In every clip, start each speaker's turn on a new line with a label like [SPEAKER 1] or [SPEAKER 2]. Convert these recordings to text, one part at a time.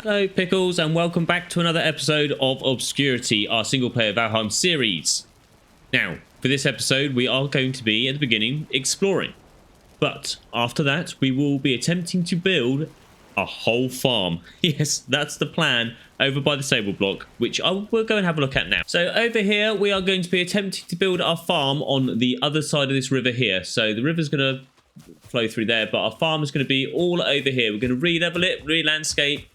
[SPEAKER 1] Hello Pickles and welcome back to another episode of Obscurity, our single player Valheim series. Now, for this episode we are going to be, at the beginning, exploring. But after that we will be attempting to build a whole farm. Yes, that's the plan over by the stable block, which I will go and have a look at now. So over here we are going to be attempting to build our farm on the other side of this river here. So the river's going to flow through there, but our farm is going to be all over here. We're going to re-level it, re-landscape,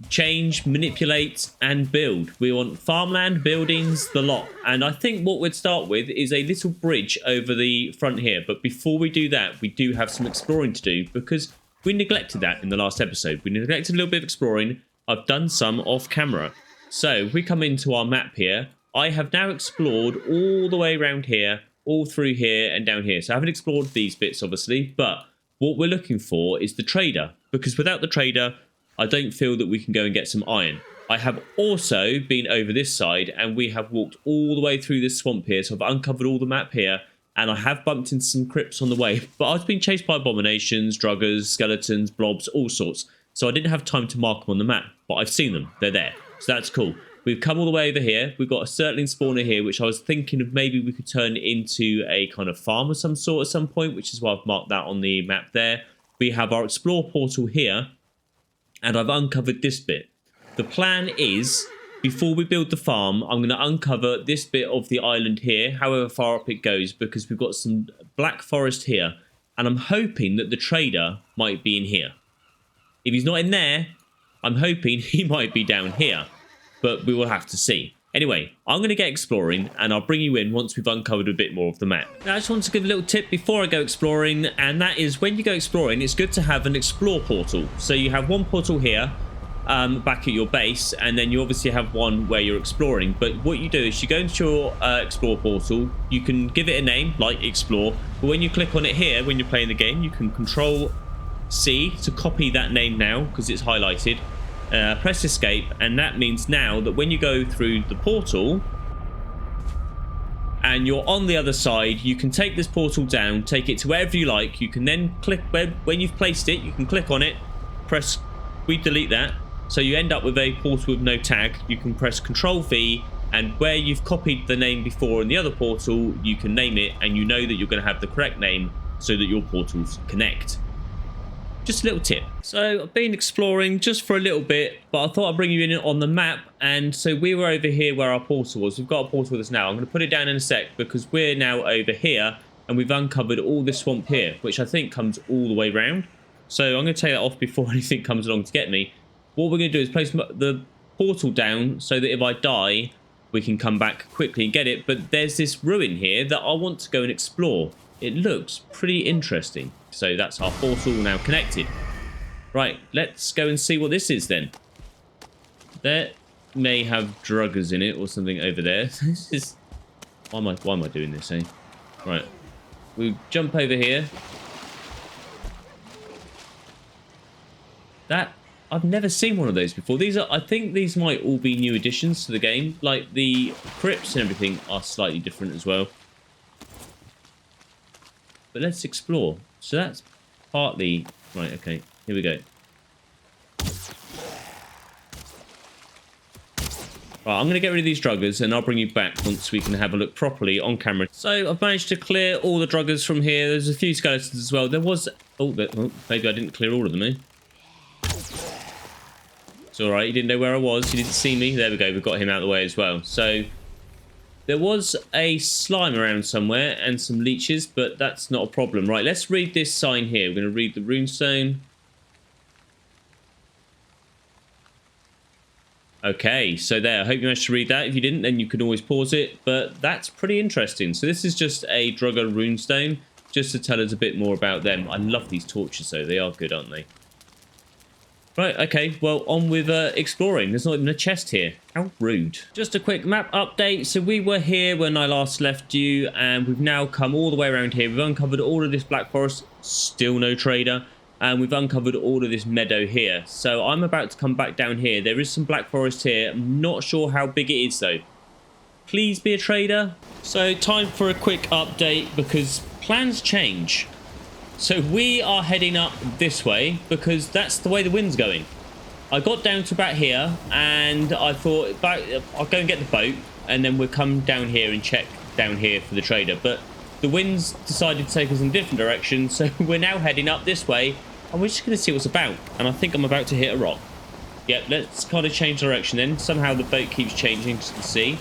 [SPEAKER 1] change, manipulate and build. We want farmland, buildings, the lot. And I think what we'd start with is a little bridge over the front here. But before we do that, we do have some exploring to do because we neglected that in the last episode. We neglected a little bit of exploring. I've done some off camera. So if we come into our map here, I have now explored all the way around here, all through here and down here. So I haven't explored these bits obviously, but what we're looking for is the trader, because without the trader I don't feel that we can go and get some iron. I have also been over this side and we have walked all the way through this swamp here. So I've uncovered all the map here and I have bumped into some crypts on the way. But I was being chased by abominations, druggers, skeletons, blobs, all sorts. So I didn't have time to mark them on the map, but I've seen them. They're there. So that's cool. We've come all the way over here. We've got a Surtling spawner here, which I was thinking of maybe we could turn into a kind of farm of some sort at some point, which is why I've marked that on the map there. We have our explore portal here. And I've uncovered this bit. The plan is, before we build the farm, I'm going to uncover this bit of the island here, however far up it goes, because we've got some black forest here. And I'm hoping that the trader might be in here. If he's not in there, I'm hoping he might be down here. But we will have to see. Anyway, I'm going to get exploring and I'll bring you in once we've uncovered a bit more of the map. Now, I just want to give a little tip before I go exploring, and that is when you go exploring, it's good to have an explore portal. So you have one portal here back at your base, and then you obviously have one where you're exploring. But what you do is you go into your explore portal, you can give it a name like explore, but when you click on it here, when you're playing the game, you can Control C to copy that name now because it's highlighted. Press escape, and that means now that when you go through the portal and you're on the other side, you can take this portal down, take it to wherever you like. You can then click when you've placed it, you can click on it, press, we delete that, so you end up with a portal with no tag. You can press Control V, and where you've copied the name before in the other portal, you can name it, and you know that you're going to have the correct name so that your portals connect. Just a little tip. So I've been exploring just for a little bit, but I thought I'd bring you in on the map. And so we were over here where our portal was. We've got a portal with us now. I'm going to put it down in a sec because we're now over here and we've uncovered all this swamp here, which I think comes all the way round. So I'm going to take that off before anything comes along to get me. What we're going to do is place the portal down so that if I die, we can come back quickly and get it. But there's this ruin here that I want to go and explore. It looks pretty interesting. So that's our portal now connected. Right, let's go and see what this is then. There may have druggers in it or something over there. This is... Why am I doing this, eh? Right. We jump over here. That... I've never seen one of those before. These are... I think these might all be new additions to the game. Like the crypts and everything are slightly different as well. But let's explore. So that's partly... Right, okay. Here we go. Right, I'm going to get rid of these druggers and I'll bring you back once we can have a look properly on camera. So I've managed to clear all the druggers from here. There's a few skeletons as well. There was... Oh, maybe I didn't clear all of them, eh? It's alright. He didn't know where I was. He didn't see me. There we go. We've got him out of the way as well. So... There was a slime around somewhere and some leeches, but that's not a problem. Right, let's read this sign here. We're going to read the runestone. Okay, so there. I hope you managed to read that. If you didn't, then you can always pause it. But that's pretty interesting. So this is just a drugger runestone, just to tell us a bit more about them. I love these torches, though. They are good, aren't they? Right, okay, well, on with exploring. There's not even a chest here. How rude. Just a quick map update. So we were here when I last left you, and we've now come all the way around here. We've uncovered all of this black forest, still no trader, and we've uncovered all of this meadow here. So I'm about to come back down here. There is some black forest here. I'm not sure how big it is, though. Please be a trader. So time for a quick update, because plans change. So we are heading up this way because that's the way the wind's going. I got down to about here, and I thought I'll go and get the boat, and then we'll come down here and check down here for the trader. But the winds decided to take us in a different direction, so we're now heading up this way, and we're just going to see what's about. And I think I'm about to hit a rock. Yep, let's kind of change direction then. Somehow the boat keeps changing, as you can see.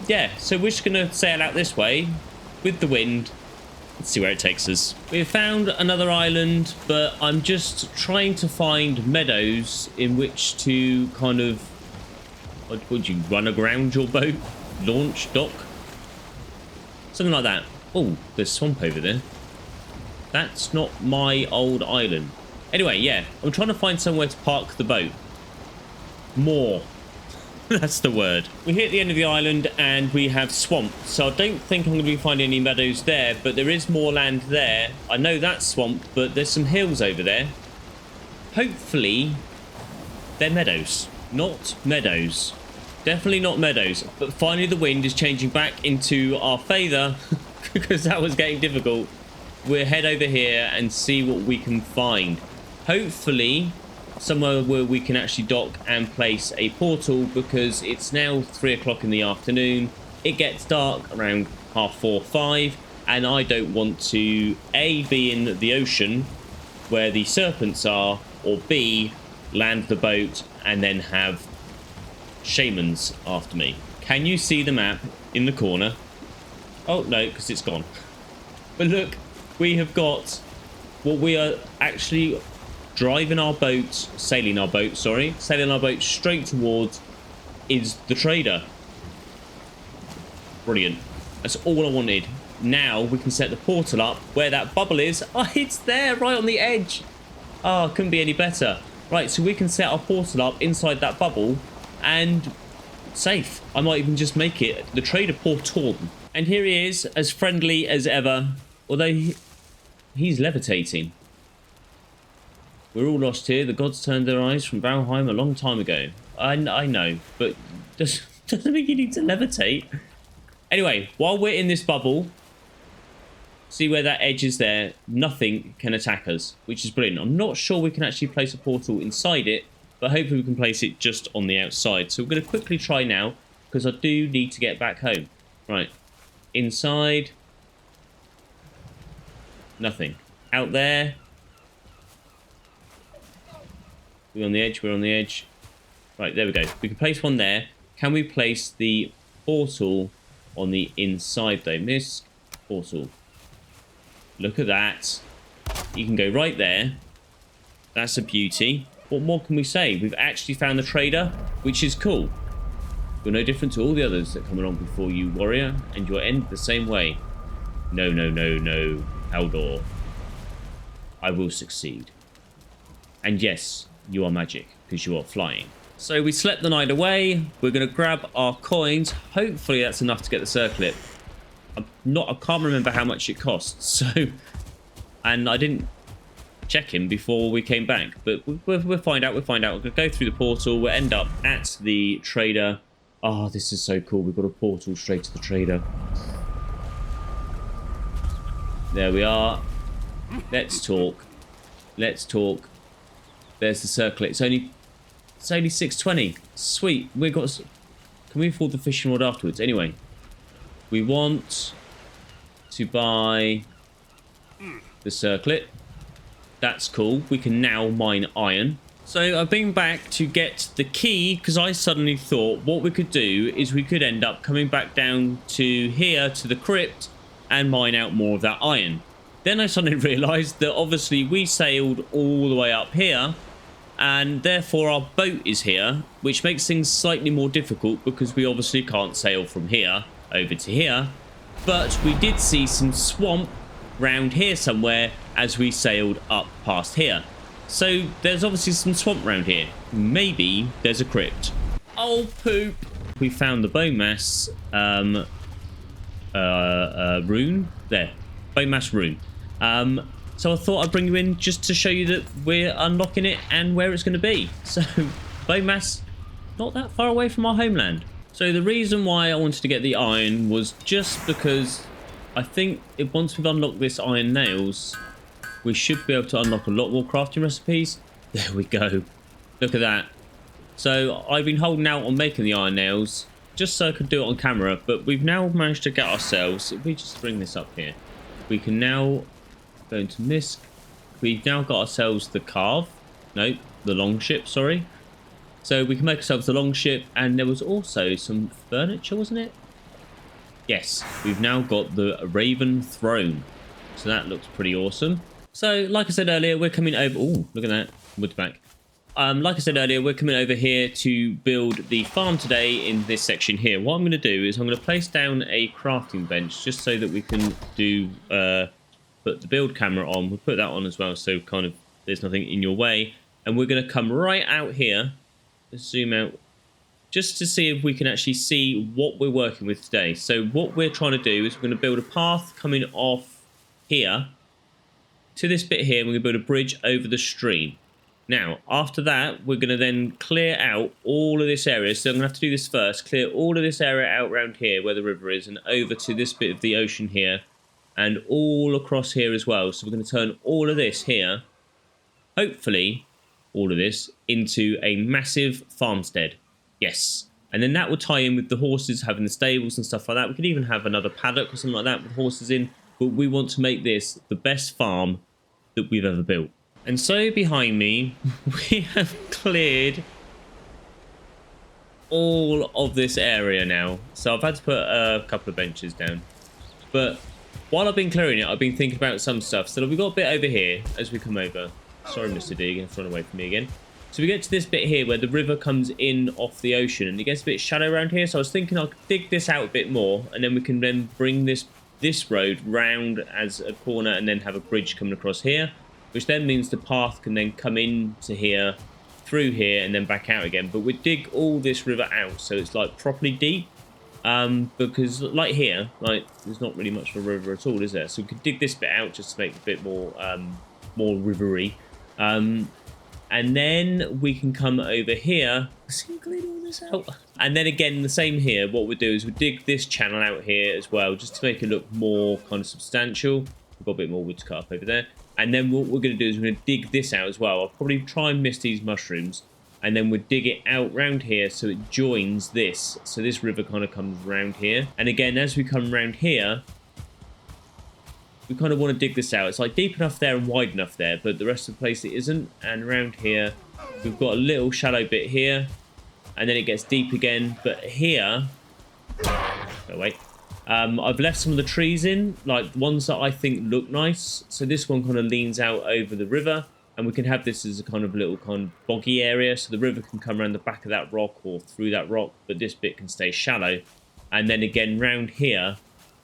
[SPEAKER 1] Yeah, so we're just going to sail out this way with the wind. Let's see where it takes us. We've found another island, but I'm just trying to find meadows in which to kind of... What would you run aground your boat? Launch, dock? Something like that. Oh, there's swamp over there. That's not my old island. Anyway, yeah, I'm trying to find somewhere to park the boat. More. That's the word. We hit the end of the island and we have swamp. So I don't think I'm going to be finding any meadows there, but there is more land there. I know that's swamped, but there's some hills over there. Hopefully, they're meadows. Not meadows. Definitely not meadows. But finally the wind is changing back into our favour because that was getting difficult. We'll head over here and see what we can find. Hopefully somewhere where we can actually dock and place a portal, because it's now 3 o'clock in the afternoon. It gets dark around 4:30, 5, and I don't want to A, be in the ocean where the serpents are, or B, land the boat and then have shamans after me. Can you see the map in the corner? Oh no, because it's gone. But look, we have got what we are actually driving our boat, sailing our boat straight towards is the trader. Brilliant. That's all I wanted. Now we can set the portal up where that bubble is. Oh, it's there right on the edge. Oh, couldn't be any better. Right, so we can set our portal up inside that bubble and safe. I might even just make it the trader portal. And here he is, as friendly as ever, although he's levitating. We're all lost here. The gods turned their eyes from Valheim a long time ago. I know, but doesn't mean you need to levitate. Anyway, while we're in this bubble, see where that edge is there? Nothing can attack us, which is brilliant. I'm not sure we can actually place a portal inside it, but hopefully we can place it just on the outside. So we're going to quickly try now, because I do need to get back home. Right, inside. Nothing. Out there. We're on the edge, we're on the edge. Right, there we go. We can place one there. Can we place the portal on the inside though? Misc portal. Look at that. You can go right there. That's a beauty. What more can we say? We've actually found the trader, which is cool. You're no different to all the others that come along before you, warrior, and you'll end the same way. No, no, no, no, Haldor. I will succeed. And yes, you are magic, because you are flying. So we slept the night away. We're going to grab our coins. Hopefully that's enough to get the circlet. I can't remember how much it costs. So, and I didn't check him before we came back. But we'll find out. We'll find out. We're going to go through the portal. We'll end up at the trader. Oh, this is so cool. We've got a portal straight to the trader. There we are. Let's talk. Let's talk. There's the circlet. It's only 6:20. Sweet. We got. Can we afford the fishing rod afterwards? Anyway, we want to buy the circlet. That's cool. We can now mine iron. So I've been back to get the key, because I suddenly thought what we could do is we could end up coming back down to here to the crypt and mine out more of that iron. Then I suddenly realised that obviously we sailed all the way up here, and therefore our boat is here, which makes things slightly more difficult because we obviously can't sail from here over to here. But we did see some swamp round here somewhere as we sailed up past here. So there's obviously some swamp round here. Maybe there's a crypt. Oh, poop. We found the bone mass rune. There. Bone mass rune. So I thought I'd bring you in just to show you that we're unlocking it and where it's going to be. So, bone mass, not that far away from our homeland. So the reason why I wanted to get the iron was just because I think once we've unlocked this iron nails, we should be able to unlock a lot more crafting recipes. There we go. Look at that. So I've been holding out on making the iron nails just so I could do it on camera, but we've now managed to get ourselves, if we just bring this up here, we can now go into Misc. We've now got ourselves the carve. No, the long ship, sorry. So we can make ourselves the long ship, and there was also some furniture, wasn't it? Yes, we've now got the Raven Throne. So that looks pretty awesome. So, like I said earlier, we're coming over... Oh, look at that. Wood's back. Like I said earlier, we're coming over here to build the farm today in this section here. What I'm going to do is I'm going to place down a crafting bench just so that we can do... put the build camera on. We'll put that on as well so kind of there's nothing in your way. And we're going to come right out here. Let's zoom out. Just to see if we can actually see what we're working with today. So what we're trying to do is we're going to build a path coming off here to this bit here. We're going to build a bridge over the stream. Now, after that, we're going to then clear out all of this area. So I'm going to have to do this first. Clear all of this area out around here where the river is and over to this bit of the ocean here and all across here as well. So we're going to turn all of this here, hopefully all of this, into a massive farmstead. Yes. And then that will tie in with the horses having the stables and stuff like that. We could even have another paddock or something like that with horses in. But we want to make this the best farm that we've ever built. And so behind me, we have cleared all of this area now. So I've had to put a couple of benches down. But while I've been clearing it, I've been thinking about some stuff. So we've got a bit over here as we come over. Sorry, Mr. D, again, run away from me again. So we get to this bit here where the river comes in off the ocean and it gets a bit shallow around here. So I was thinking I'll dig this out a bit more and then we can then bring this road round as a corner and then have a bridge coming across here, which then means the path can then come in to here, through here, and then back out again. But we dig all this river out so it's like properly deep, because like here, like there's not really much of a river at all, is there? So we could dig this bit out just to make it a bit more rivery. And then we can come over here, clean all this out. And then again, the same here. What we'll do is we'll dig this channel out here as well, just to make it look more kind of substantial. We've got a bit more wood to cut up over there. And then what we're going to do is we're going to dig this out as well. I'll probably try and miss these mushrooms. And then we'll dig it out round here so it joins this. So this river kind of comes round here. And again, as we come round here, we kind of want to dig this out. It's like deep enough there and wide enough there, but the rest of the place it isn't. And around here, we've got a little shallow bit here. And then it gets deep again. But here... Oh, wait. I've left some of the trees in, like ones that I think look nice. So this one kind of leans out over the river. And we can have this as a kind of little kind of boggy area. So the river can come around the back of that rock or through that rock. But this bit can stay shallow. And then again, round here...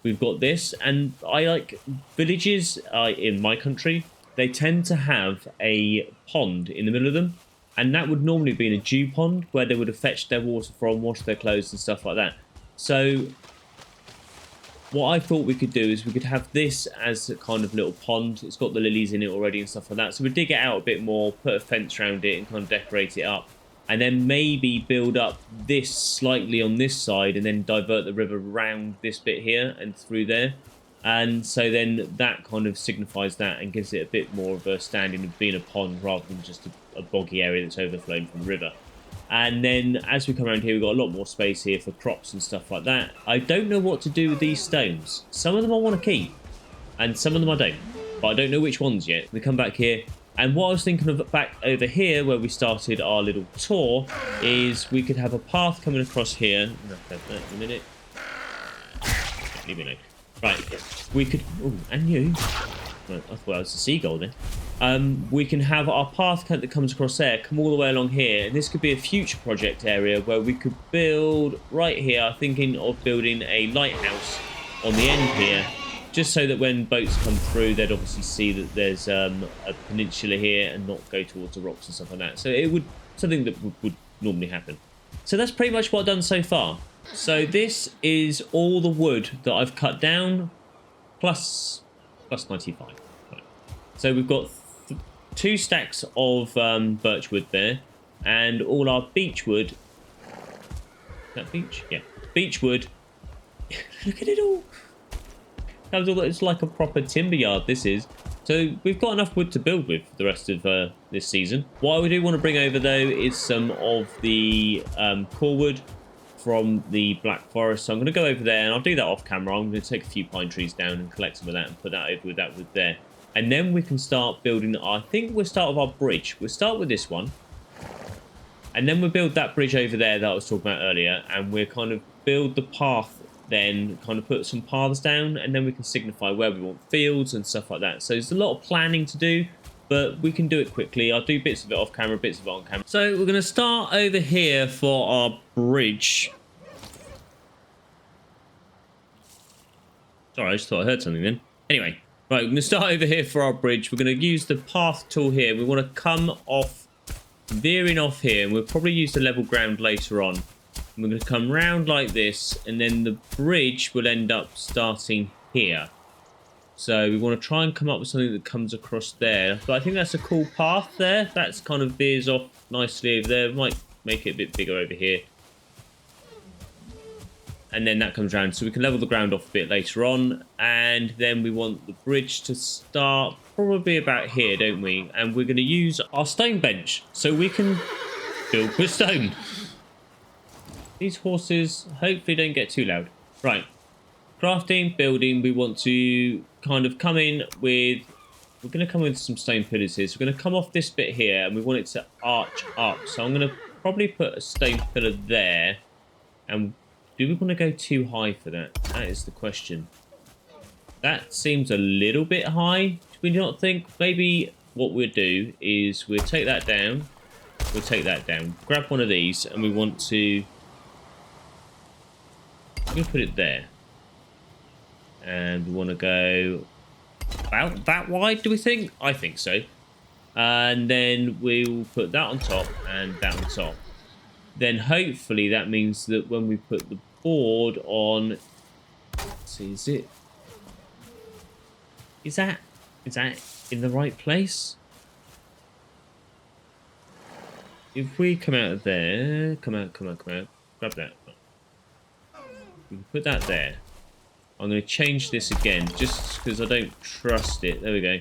[SPEAKER 1] we've got this, and I like villages in my country. They tend to have a pond in the middle of them, and that would normally be in a dew pond where they would have fetched their water from, washed their clothes and stuff like that. So what I thought we could do is we could have this as a kind of little pond. It's got the lilies in it already and stuff like that. So we dig it out a bit more, put a fence around it and kind of decorate it up. And then maybe build up this slightly on this side and then divert the river around this bit here and through there. And so then that kind of signifies that and gives it a bit more of a standing of being a pond rather than just a boggy area that's overflowing from the river. And then as we come around here, we've got a lot more space here for crops and stuff like that. I don't know what to do with these stones. Some of them I want to keep and some of them I don't. But I don't know which ones yet. We come back here. And what I was thinking of back over here, where we started our little tour, is we could have a path coming across here. In a minute. Leave me alone. Right, we could... Oh, and you. Right, I thought I was a seagull then. We can have our path that comes across there, come all the way along here. And this could be a future project area where we could build right here, thinking of building a lighthouse on the end here. Just so that when boats come through, they'd obviously see that there's a peninsula here and not go towards the rocks and stuff like that. So it would something that would normally happen. So that's pretty much what I've done so far. So this is all the wood that I've cut down, plus 95. Right. So we've got 2 stacks of birch wood there, and all our beech wood. Is that beech? Yeah, beech wood. Look at it all. It's like a proper timber yard, this is. So we've got enough wood to build with for the rest of this season. What I do want to bring over, though, is some of the core wood from the Black Forest. So I'm going to go over there, and I'll do that off camera. I'm going to take a few pine trees down and collect some of that and put that over with that wood there. And then we can start building. I think we'll start with our bridge. We'll start with this one. And then we'll build that bridge over there that I was talking about earlier. And we'll kind of build the path, then kind of put some paths down. And then we can signify where we want fields and stuff like that. So there's a lot of planning to do, but we can do it quickly. I'll do bits of it off camera, bits of it on camera. So we're going to start over here for our bridge. Sorry, I just thought I heard something then. Anyway, right, we're going to start over here for our bridge. We're going to use the path tool here. We want to come off, veering off here, and we'll probably use the level ground later on. And we're going to come round like this, and then the bridge will end up starting here. So we want to try and come up with something that comes across there. But I think that's a cool path there. That's kind of veers off nicely over there. Might make it a bit bigger over here. And then that comes around, so we can level the ground off a bit later on. And then we want the bridge to start probably about here, don't we? And we're going to use our stone bench, so we can build with stone. These horses hopefully don't get too loud. Right, crafting, building, we want to kind of come in with... We're going to come with some stone pillars here. So we're going to come off this bit here, and we want it to arch up. So I'm going to probably put a stone pillar there, and... do we want to go too high for that? That is the question. That seems a little bit high. Do we not think? Maybe what we'll do is we'll take that down. We'll take that down. Grab one of these, and we want to... I'm going to put it there. And we want to go about that wide, do we think? I think so. And then we'll put that on top and that on top. Then hopefully that means that when we put the board on, let's see, is that in the right place? If we come out of there, come out, grab that. We can put that there. I'm going to change this again just because I don't trust it. There we go.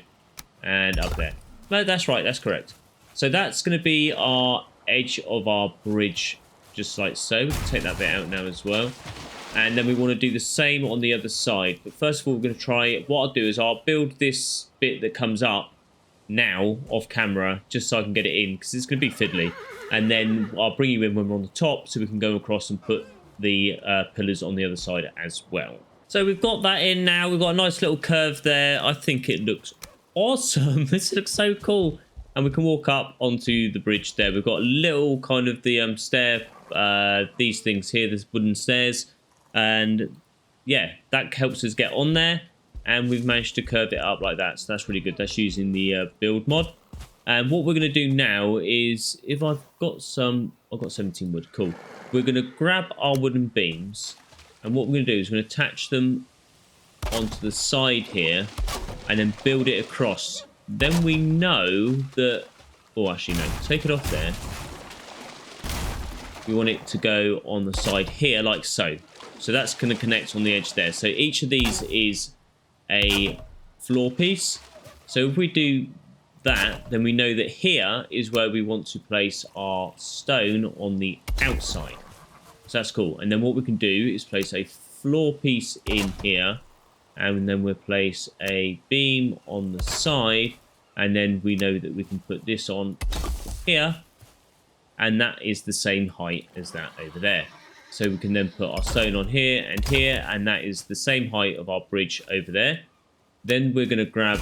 [SPEAKER 1] And up there. No, that's right, that's correct. So that's going to be our edge of our bridge, just like so. We can take that bit out now as well, and then we want to do the same on the other side. But first of all, we're going to try, what I'll do is I'll build this bit that comes up now off camera just so I can get it in, because it's going to be fiddly, and then I'll bring you in when we're on the top so we can go across and put the pillars on the other side as well. So we've got that in now. We've got a nice little curve there. I think it looks awesome. This looks so cool. And we can walk up onto the bridge there. We've got a little kind of the stair, these things here, there's wooden stairs. And yeah, that helps us get on there. And we've managed to curve it up like that. So that's really good. That's using the build mod. And what we're going to do now is, if I've got 17 wood, cool. We're going to grab our wooden beams. And what we're going to do is we're going to attach them onto the side here. And then build it across. Then we know that... Oh, actually, no. Take it off there. We want it to go on the side here, like so. So that's going to connect on the edge there. So each of these is a floor piece. So if we do that, then we know that here is where we want to place our stone on the outside. So that's cool. And then what we can do is place a floor piece in here. And then we'll place a beam on the side, and then we know that we can put this on here, and that is the same height as that over there. So we can then put our stone on here, and that is the same height of our bridge over there. Then we're going to grab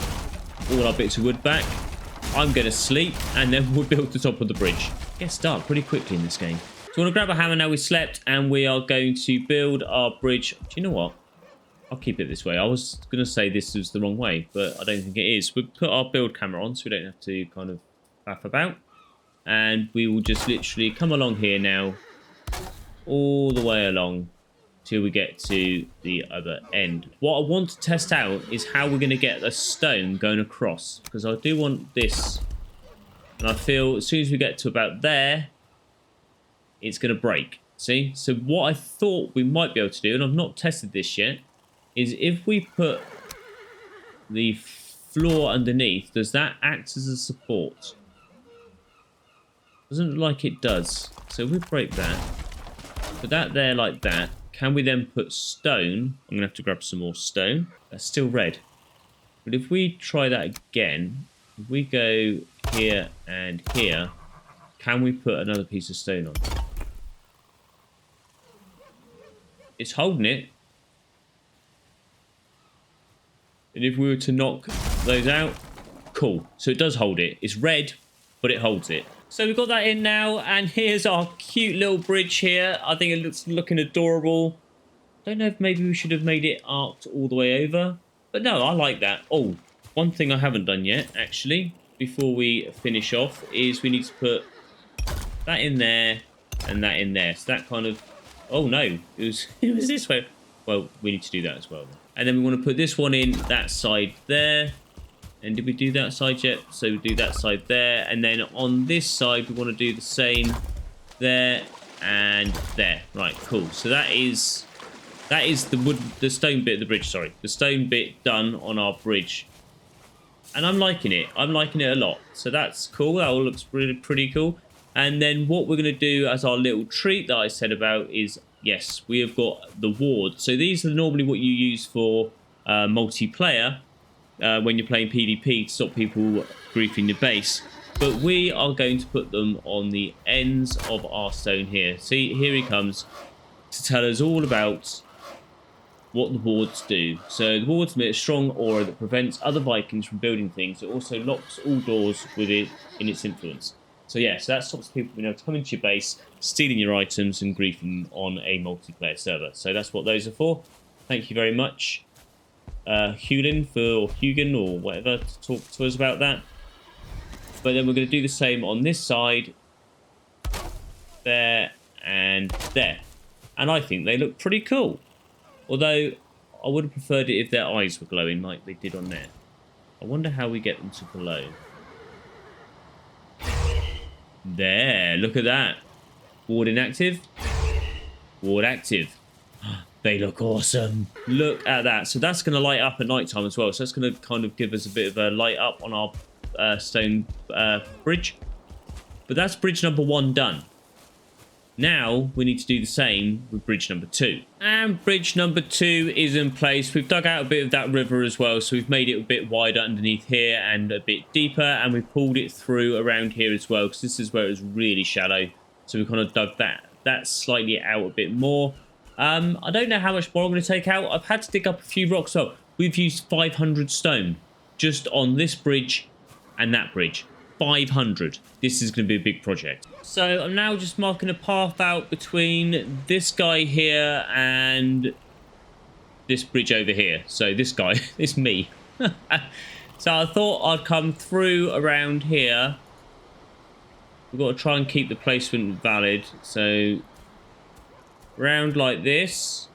[SPEAKER 1] all our bits of wood back. I'm going to sleep, and then we'll build the top of the bridge. It gets dark pretty quickly in this game. So we're going to grab a hammer now we slept, and we are going to build our bridge. Do you know what? I'll keep it this way. I was going to say this was the wrong way, but I don't think it is. We'll put our build camera on so we don't have to kind of faff about. And we will just literally come along here now, all the way along till we get to the other end. What I want to test out is how we're going to get the stone going across, because I do want this. And I feel as soon as we get to about there, it's going to break. See? So what I thought we might be able to do, and I've not tested this yet, is if we put the floor underneath, does that act as a support? Doesn't look like it does. So we break that. Put that there like that. Can we then put stone? I'm going to have to grab some more stone. That's still red. But if we try that again, if we go here and here, can we put another piece of stone on? It's holding it. And if we were to knock those out, cool. So it does hold it. It's red, but it holds it. So we've got that in now, and here's our cute little bridge here. I think it looks looking adorable. Don't know if maybe we should have made it arced all the way over. But no, I like that. Oh, one thing I haven't done yet, actually, before we finish off, is we need to put that in there and that in there. So that kind of... Oh, no. It was this way. Well, we need to do that as well. And then we want to put this one in that side there. And did we do that side yet? So we do that side there. And then on this side, we want to do the same there and there. Right, cool. So that is the stone bit of the bridge, sorry. The stone bit done on our bridge. And I'm liking it. I'm liking it a lot. So that's cool. That all looks really pretty cool. And then what we're going to do as our little treat that I said about is, yes, we have got the wards. So these are normally what you use for multiplayer when you're playing PvP to stop people griefing your base. But we are going to put them on the ends of our stone here. See, here he comes to tell us all about what the wards do. So the wards emit a strong aura that prevents other Vikings from building things. It also locks all doors with it in its influence. So yeah, so that stops people being able to come into your base, stealing your items and griefing on a multiplayer server. So that's what those are for. Thank you very much, Hugin, or Hugin, or whatever, to talk to us about that. But then we're going to do the same on this side, there and there. And I think they look pretty cool. Although, I would have preferred it if their eyes were glowing like they did on there. I wonder how we get them to glow. There, look at that. Ward inactive. Ward active. They look awesome. Look at that. So that's going to light up at night time as well. So that's going to kind of give us a bit of a light up on our stone bridge. But that's bridge number 1 done. Now we need to do the same with bridge number 2. And bridge number 2 is in place. We've dug out a bit of that river as well. So we've made it a bit wider underneath here and a bit deeper. And we pulled it through around here as well, because this is where it was really shallow. So we kind of dug that slightly out a bit more. I don't know how much more I'm going to take out. I've had to dig up a few rocks. So we've used 500 stone just on this bridge and that bridge. 500. This is going to be a big project. So I'm now just marking a path out between this guy here and this bridge over here. So this guy, it's me. So I thought I'd come through around here. We've got to try and keep the placement valid. So round like this.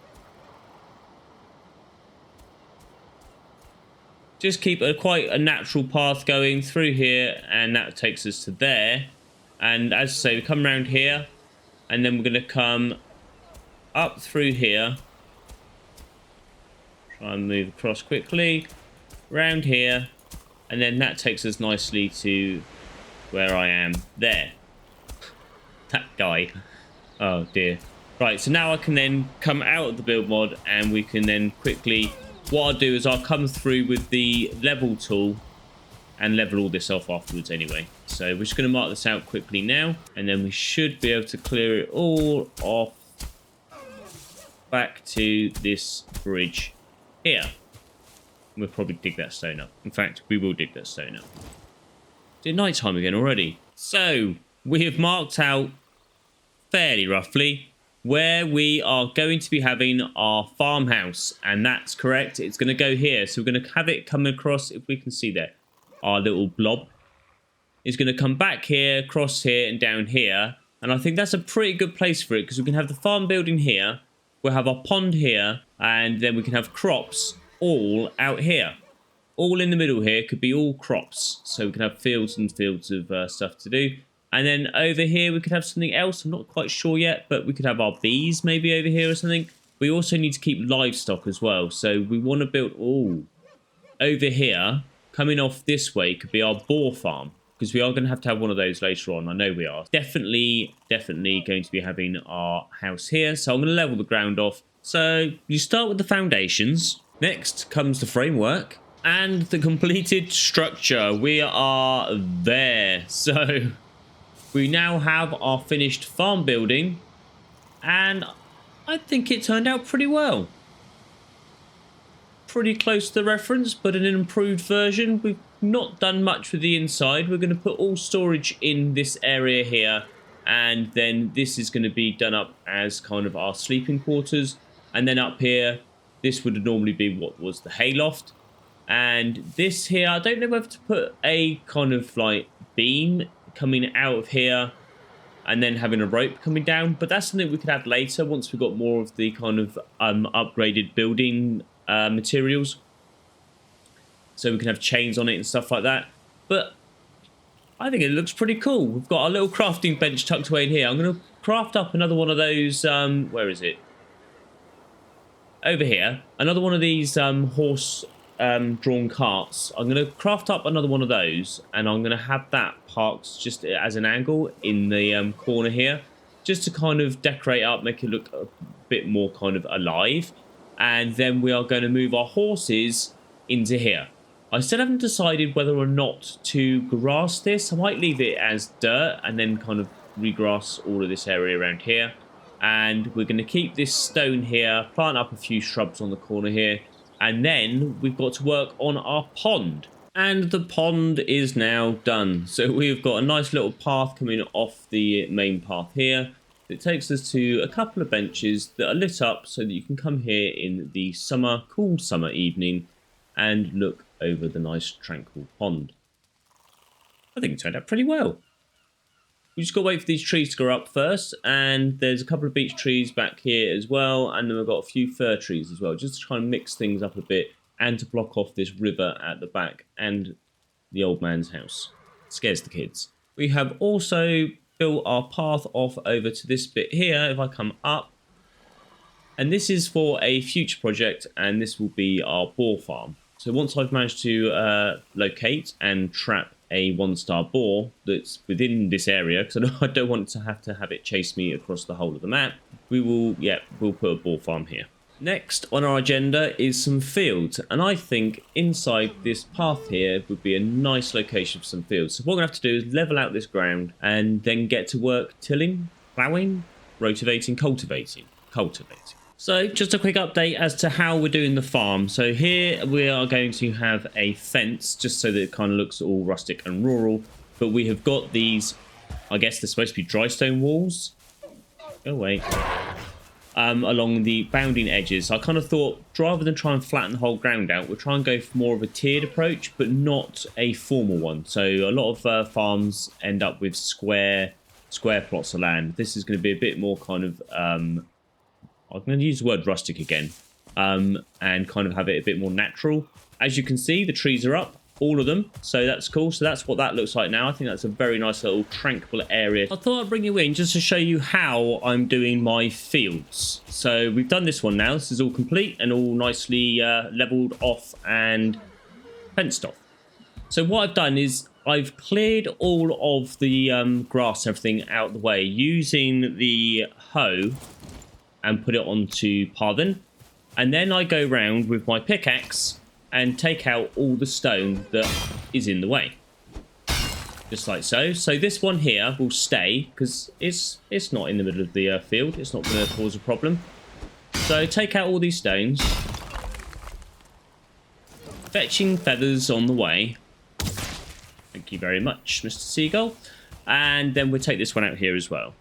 [SPEAKER 1] Just keep quite a natural path going through here, and that takes us to there. And as I say, we come around here, and then we're going to come up through here. Try and move across quickly, round here, and then that takes us nicely to where I am there. That guy. Oh dear. Right, so now I can then come out of the build mod, and we can then quickly... What I'll do is I'll come through with the level tool and level all this off afterwards anyway. So we're just going to mark this out quickly now, and then we should be able to clear it all off back to this bridge here. We'll probably dig that stone up. In fact, we will dig that stone up. It's night time again already. So we have marked out fairly roughly where we are going to be having our farmhouse, and that's correct. It's going to go here. So we're going to have it come across, if we can see there, our little blob is going to come back here, across here, and down here. And I think that's a pretty good place for it, because we can have the farm building here, we'll have our pond here, and then we can have crops all out here. All in the middle here could be all crops. So we can have fields and fields of stuff to do. And then over here, we could have something else. I'm not quite sure yet, but we could have our bees maybe over here or something. We also need to keep livestock as well. So we want to build, over here, coming off this way could be our boar farm, because we are going to have one of those later on. I know we are. Definitely going to be having our house here. So I'm going to level the ground off. So you start with the foundations. Next comes the framework and the completed structure. We are there. So we now have our finished farm building, and I think it turned out pretty well. Pretty close to the reference, but an improved version. We've not done much with the inside. We're going to put all storage in this area here, and then this is going to be done up as kind of our sleeping quarters. And then up here, this would normally be what was the hayloft. And this here, I don't know whether to put a kind of like beam coming out of here and then having a rope coming down, but that's something we could add later once we've got more of the kind of upgraded building materials, so we can have chains on it and stuff like that. But I think it looks pretty cool. We've got our little crafting bench tucked away in here. I'm going to craft up another one of those where is it? Over here, another one of these horse drawn carts. I'm going to craft up another one of those, and I'm going to have that parked just as an angle in the corner here, just to kind of decorate up, make it look a bit more kind of alive. And then we are going to move our horses into here. I still haven't decided whether or not to grass this. I might leave it as dirt and then kind of regrass all of this area around here. And we're going to keep this stone here, plant up a few shrubs on the corner here, and then we've got to work on our pond. And the pond is now done. So we've got a nice little path coming off the main path here. It takes us to a couple of benches that are lit up so that you can come here in the summer, cool summer evening and look over the nice tranquil pond. I think it turned out pretty well. We just got to wait for these trees to grow up first, and there's a couple of beech trees back here as well, and then we've got a few fir trees as well, just to try and mix things up a bit and to block off this river at the back and the old man's house. It scares the kids. We have also built our path off over to this bit here, if I come up, and this is for a future project, and this will be our boar farm. So once I've managed to locate and trap a 1-star boar that's within this area, because I don't want to have it chase me across the whole of the map, we'll put a boar farm here. Next on our agenda is some fields, and I think inside this path here would be a nice location for some fields. So what we're going to have to do is level out this ground and then get to work tilling, ploughing, rotivating, cultivating. So just a quick update as to how we're doing the farm. So here we are going to have a fence just so that it kind of looks all rustic and rural. But we have got these, I guess they're supposed to be dry stone walls. Go away. Along the bounding edges. I kind of thought rather than try and flatten the whole ground out, we'll try and go for more of a tiered approach, but not a formal one. So a lot of farms end up with square plots of land. This is going to be a bit more kind of... I'm going to use the word rustic again, and kind of have it a bit more natural. As you can see, the trees are up, all of them, so that's cool. So that's what that looks like now. I think that's a very nice little tranquil area. I thought I'd bring you in just to show you how I'm doing my fields. So we've done this one now. This is all complete and all nicely leveled off and fenced off. So what I've done is I've cleared all of the grass, everything out of the way using the hoe and put it onto pardon, and then I go round with my pickaxe and take out all the stone that is in the way, just like so. So this one here will stay because it's not in the middle of the field. It's not going to cause a problem. So take out all these stones, fetching feathers on the way. Thank you very much, Mr. Seagull. And then we'll take this one out here as well.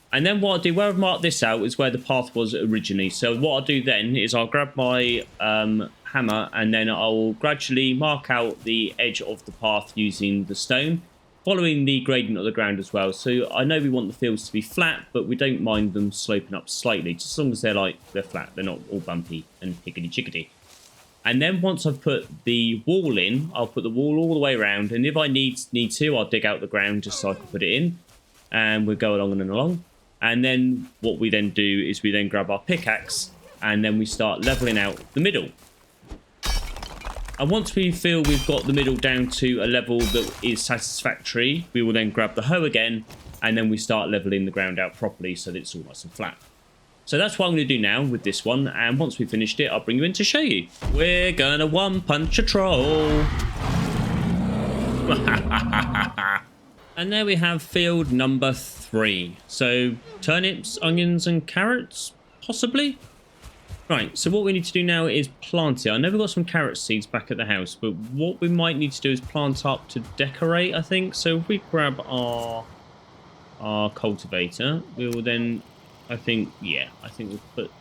[SPEAKER 1] And then what I'll do, where I've marked this out, is where the path was originally. So what I'll do then is I'll grab my hammer and then I'll gradually mark out the edge of the path using the stone, following the gradient of the ground as well. So I know we want the fields to be flat, but we don't mind them sloping up slightly, just as long as they're flat. They're not all bumpy and higgity-chickety. And then once I've put the wall in, I'll put the wall all the way around. And if I need to, I'll dig out the ground just so I can put it in. And we'll go along and along. And then what we then do is we then grab our pickaxe And then we start leveling out the middle. And once we feel we've got the middle down to a level that is satisfactory, we will then grab the hoe again, and then we start leveling the ground out properly so that it's all nice and flat. So that's what I'm going to do now with this one, and once we've finished it, I'll bring you in to show you. We're gonna one-punch a troll. And there we have field number 3. So turnips, onions, and carrots, possibly? Right, so what we need to do now is plant it. I know we've got some carrot seeds back at the house, but what we might need to do is plant up to decorate, I think. So if we grab our cultivator, we will then, I think we'll put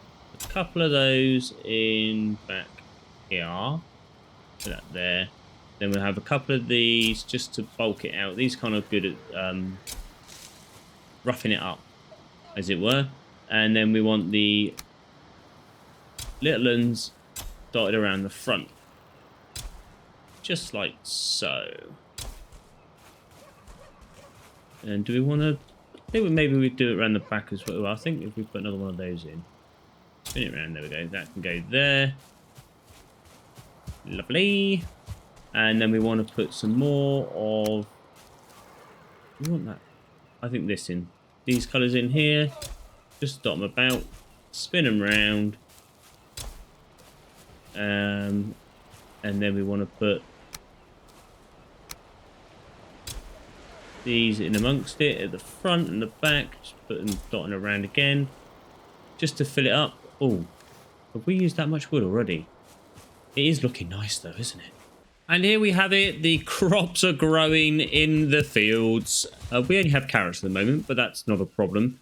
[SPEAKER 1] a couple of those in back here. Put that there. Then we'll have a couple of these just to bulk it out. These kind of good at roughing it up, as it were. And then we want the little ones dotted around the front, just like so. And do we want to? I think maybe we do it around the back as well. I think if we put another one of those in, spin it around. There we go. That can go there. Lovely. And then we want to put some more of. We want that. I think this in. These colours in here. Just dot them about. Spin them round. And then we want to put these in amongst it at the front and the back. Just put them dotting around again, just to fill it up. Oh, have we used that much wood already? It is looking nice though, isn't it? And here we have it. The crops are growing in the fields. We only have carrots at the moment, but that's not a problem.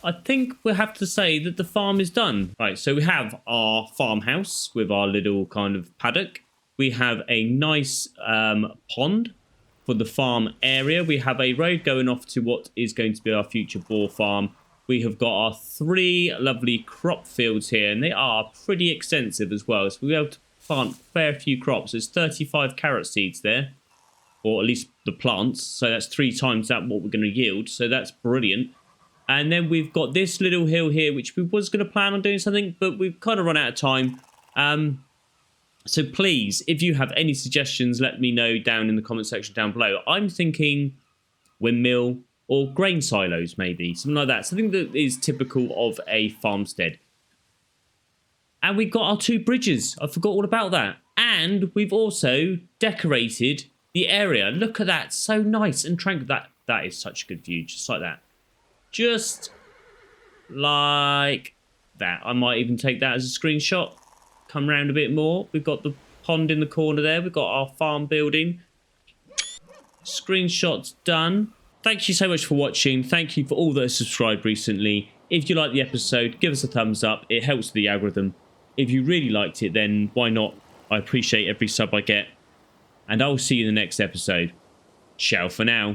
[SPEAKER 1] I think we'll have to say that the farm is done. Right, so we have our farmhouse with our little kind of paddock. We have a nice pond for the farm area. We have a road going off to what is going to be our future boar farm. We have got our 3 lovely crop fields here, and they are pretty extensive as well. So we'll be able to plant a fair few crops. There's 35 carrot seeds there, or at least the plants. So that's 3 times that what we're going to yield. So that's brilliant. And then we've got this little hill here, which we was going to plan on doing something, but we've kind of run out of time. So please, if you have any suggestions, let me know down in the comment section down below. I'm thinking windmill or grain silos, maybe. Something like that. Something that is typical of a farmstead. And we've got our 2 bridges. I forgot all about that. And we've also decorated the area. Look at that. So nice and tranquil. That is such a good view. Just like that. Just like that. I might even take that as a screenshot. Come round a bit more. We've got the pond in the corner there. We've got our farm building. Screenshots done. Thank you so much for watching. Thank you for all that have subscribed recently. If you liked the episode, give us a thumbs up. It helps with the algorithm. If you really liked it, then why not? I appreciate every sub I get. And I'll see you in the next episode. Ciao for now.